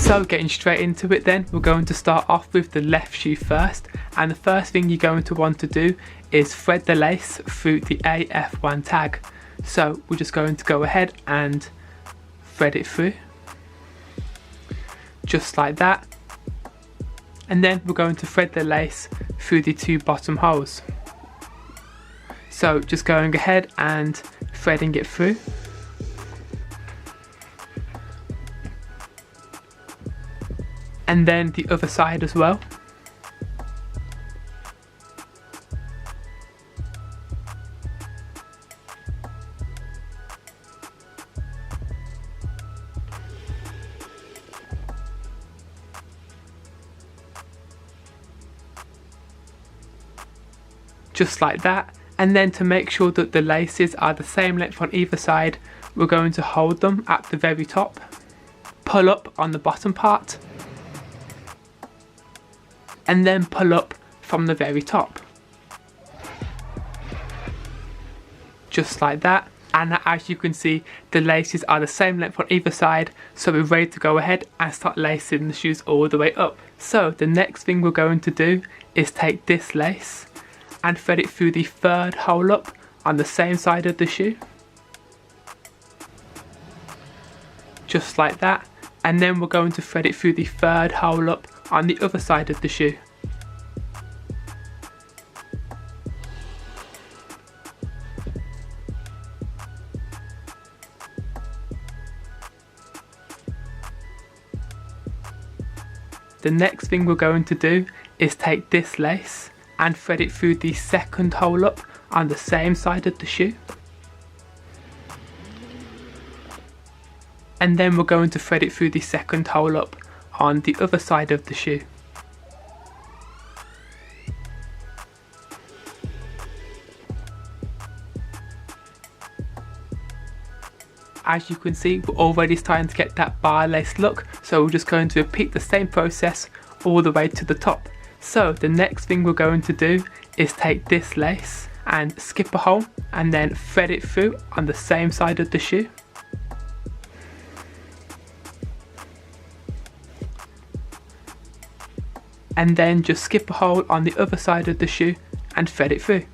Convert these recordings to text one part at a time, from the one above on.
So getting straight into it then, we're going to start off with the left shoe first, and the first thing you're going to want to do is thread the lace through the AF1 tag. So we're just going to go ahead and thread it through, just like that, and then we're going to thread the lace through the two bottom holes. So just going ahead and threading it through. And then the other side as well. Just like that. And then to make sure that the laces are the same length on either side, we're going to hold them at the very top, pull up on the bottom part, and then pull up from the very top. Just like that. And as you can see, the laces are the same length on either side, so we're ready to go ahead and start lacing the shoes all the way up. So the next thing we're going to do is take this lace and thread it through the third hole up on the same side of the shoe. Just like that. And then we're going to thread it through the third hole up on the other side of the shoe. The next thing we're going to do is take this lace and thread it through the second hole up on the same side of the shoe. And then we're going to thread it through the second hole up on the other side of the shoe. As you can see, we're already starting to get that bar lace look, so we're just going to repeat the same process all the way to the top. So the next thing we're going to do is take this lace and skip a hole and then thread it through on the same side of the shoe. And then just skip a hole on the other side of the shoe and thread it through.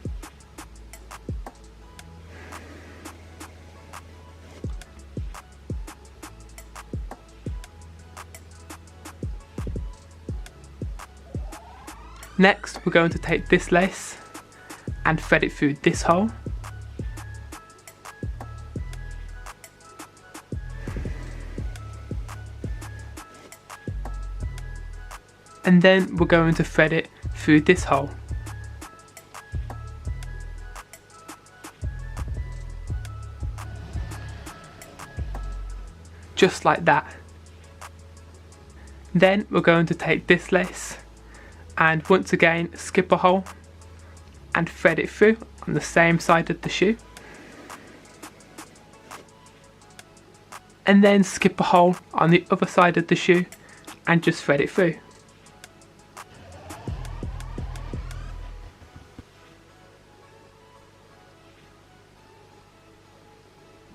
Next, we're going to take this lace and thread it through this hole. And then we're going to thread it through this hole. Just like that. Then we're going to take this lace and once again skip a hole and thread it through on the same side of the shoe. And then skip a hole on the other side of the shoe and just thread it through.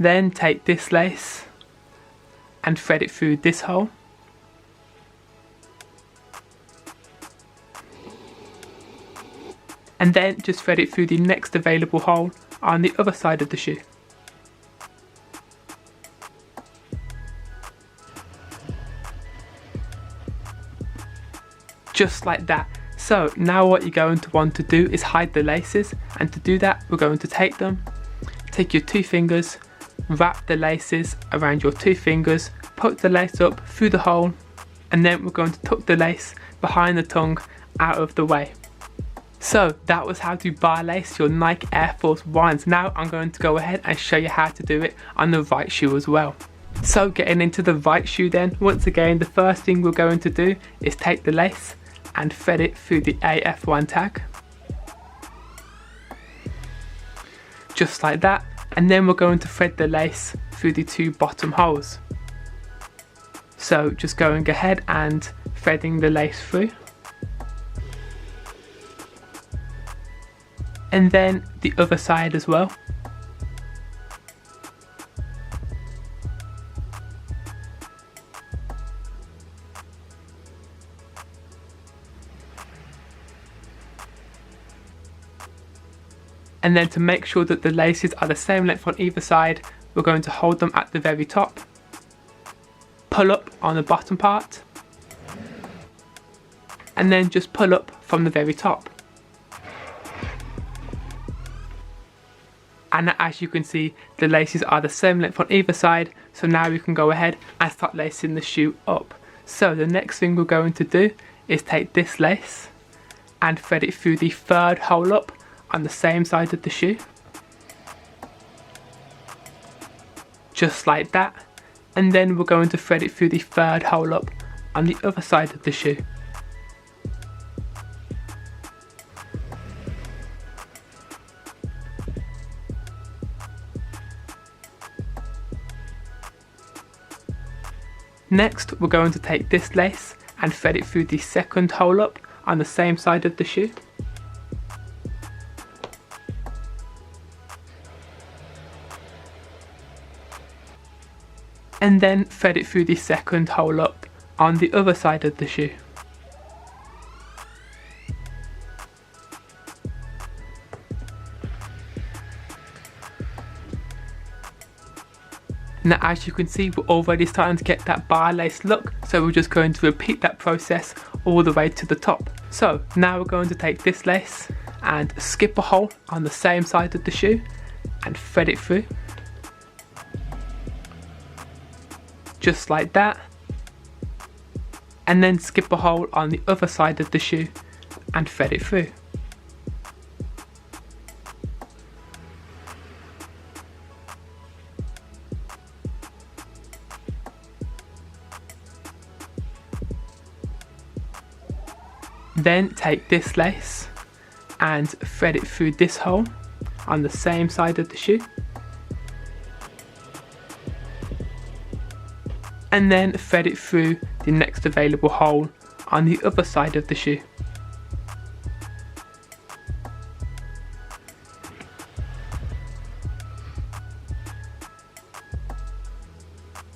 Then take this lace and thread it through this hole. And then just thread it through the next available hole on the other side of the shoe. Just like that. So now what you're going to want to do is hide the laces, and to do that we're going to take your two fingers, wrap the laces around your two fingers, put the lace up through the hole, and then we're going to tuck the lace behind the tongue out of the way. So that was how to bar lace your Nike Air Force 1s. Now I'm going to go ahead and show you how to do it on the right shoe as well. So getting into the right shoe then, once again the first thing we're going to do is take the lace and thread it through the AF1 tag. Just like that. And then we're going to thread the lace through the two bottom holes. So just going ahead and threading the lace through. And then the other side as well. And then to make sure that the laces are the same length on either side, we're going to hold them at the very top, pull up on the bottom part, and then just pull up from the very top. And as you can see, the laces are the same length on either side, so now we can go ahead and start lacing the shoe up. So the next thing we're going to do is take this lace and thread it through the third hole up on the same side of the shoe. Just like that. And then we're going to thread it through the third hole up on the other side of the shoe. Next, we're going to take this lace and thread it through the second hole up on the same side of the shoe. And then thread it through the second hole up on the other side of the shoe. Now as you can see, we're already starting to get that bar lace look, so we're just going to repeat that process all the way to the top. So now we're going to take this lace and skip a hole on the same side of the shoe and thread it through. Just like that. And then skip a hole on the other side of the shoe and thread it through. Then take this lace and thread it through this hole on the same side of the shoe. And then thread it through the next available hole on the other side of the shoe.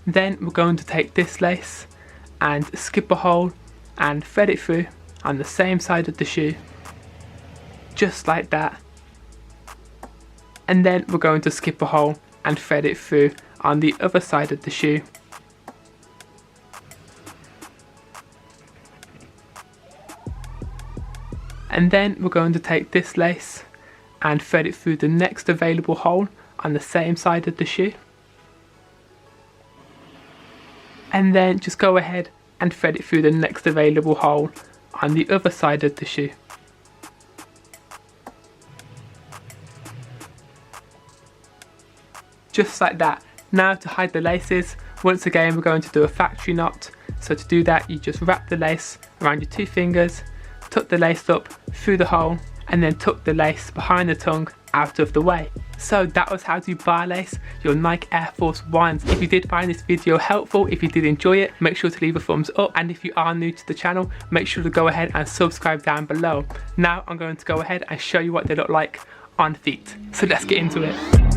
Then we're going to take this lace and skip a hole and thread it through on the same side of the shoe, just like that. And then we're going to skip a hole and thread it through on the other side of the shoe. And then we're going to take this lace and thread it through the next available hole on the same side of the shoe. And then just go ahead and thread it through the next available hole on the other side of the shoe. Just like that. Now to hide the laces, once again we're going to do a factory knot. So to do that, you just wrap the lace around your two fingers, tuck the lace up through the hole, and then tuck the lace behind the tongue out of the way. So that was how to bar lace your Nike Air Force 1s. If you did find this video helpful, if you did enjoy it, make sure to leave a thumbs up, and if you are new to the channel, make sure to go ahead and subscribe down below. Now I'm going to go ahead and show you what they look like on feet. So let's get into it.